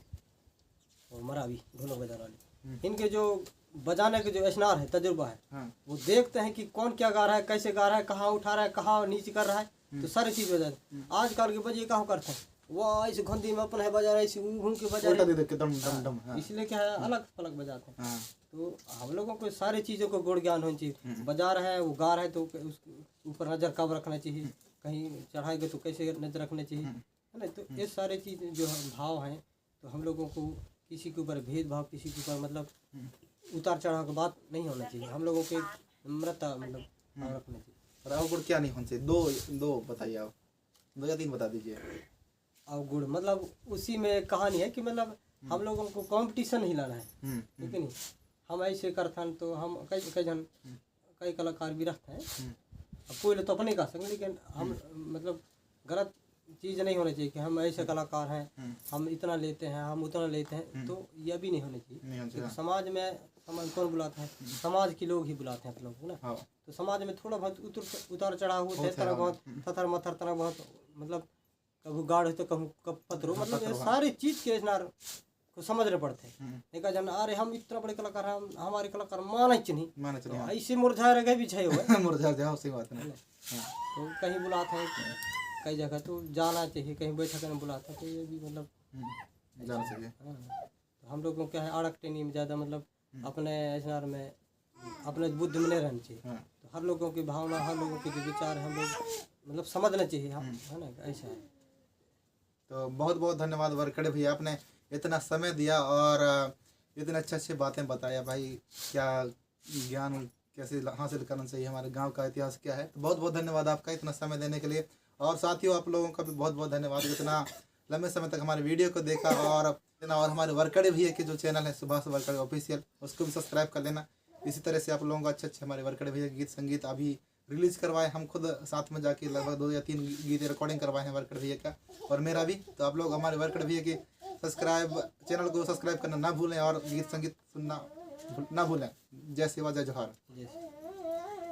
Speaker 2: मरावी ढोलक बजाने वाले, इनके जो बजाने के जो असनार है तजुर्बा है, वो देखते हैं कि कौन क्या गा रहा है, कैसे गा रहा है, कहाँ उठा रहा है, कहाँ नीचे कर रहा है, तो सारी चीज बजा। आजकल के बजे कहाँ करते हैं, वो ऐसे घंटी में अपना है बजा रहा है, ऐसे घूम के बजा रहे, इसलिए क्या है अलग अलग बजाते हैं। तो हम लोगों को सारी चीज़ों को गुण ज्ञान होना चाहिए। बजा रहा है वो गा रहा है तो उसके ऊपर नज़र कब रखना चाहिए, कहीं चढ़ाएगा तो कैसे नज़र रखना चाहिए, है ना। तो ये सारे चीज़ जो भाव हैं, तो हम लोगों को किसी के ऊपर भेदभाव, किसी के ऊपर मतलब उतार चढ़ाव की बात नहीं होना चाहिए। हम लोगों के नम्रता मतलब रखना चाहिए।
Speaker 1: और अवगुण क्या नहीं होना चाहिए, दो बताइए आप, 2 या 3 बता दीजिए।
Speaker 2: अवगुण मतलब उसी में कहानी है कि मतलब हम लोगों को कंपटीशन ही लाना है, ठीक है नहीं। हम ऐसे करते हैं तो हम कई कलाकार भी रखते हैं, अब कोई तो अपने कह सकते, लेकिन हम मतलब गलत चीज़ नहीं होनी चाहिए कि हम ऐसे कलाकार हैं, हम इतना लेते हैं, हम उतना लेते हैं, तो यह भी नहीं होना चाहिए। समाज में कौन बुलाता है, समाज के लोग ही बुलाते हैं आप लोग ना। तो समाज में थोड़ा बहुत उतार चढ़ाव होते हैं, तरह बहुत थथर मथर, तरह बहुत मतलब कभी गाढ़ हो तो कभी पत्थर, मतलब ये सारी चीज़ के नार को समझने पड़ते हैं। एक जन अरे हम इतना बड़े कलाकार हैं, हमारे कलाकार माना नहीं, ऐसे मुरझा रह गए भी छे हुए
Speaker 1: मुरझा जाओ, सही बात है।
Speaker 2: तो कहीं बुलाते हैं कई जगह तो जाना चाहिए, कहीं बैठक में बुलाते हैं, तो ये भी मतलब
Speaker 1: जाना चाहिए।
Speaker 2: हाँ, तो हम लोगों को क्या है आड़क टेनी में ज़्यादा मतलब अपने ऐसनार में अपने बुद्ध में नहीं रहना चाहिए।
Speaker 1: हाँ।
Speaker 2: तो हर लोगों की भावना, हर लोगों के जो विचार हम लोग मतलब समझना चाहिए हम, है ना, ऐसा है।
Speaker 1: तो बहुत बहुत धन्यवाद वरकड़े भैया, आपने इतना समय दिया और इतने अच्छे अच्छे बातें बताया भाई, क्या ज्ञान कैसे हासिल करना चाहिए, हमारे गांव का इतिहास क्या है। तो बहुत बहुत धन्यवाद आपका इतना समय देने के लिए। और साथियों आप लोगों का भी बहुत बहुत धन्यवाद, इतना लंबे समय तक हमारे वीडियो को देखा। और हमारे वरकड़े भैया के जो चैनल है सुभाष वरकड़े ऑफिशियल, उसको भी सब्सक्राइब कर लेना। इसी तरह से आप लोगों को अच्छे अच्छे हमारे वरकड़े भैया के गीत संगीत अभी रिलीज करवाए, हम खुद साथ में जाके लगभग 2 या 3 गीत रिकॉर्डिंग करवाए हैं वरकड़े भैया का और मेरा भी। तो आप लोग हमारे वरकड़े भैया के चैनल को सब्सक्राइब करना ना भूलें और गीत संगीत सुनना ना भूलें। जय सेवा जय जोहार।
Speaker 2: जैसे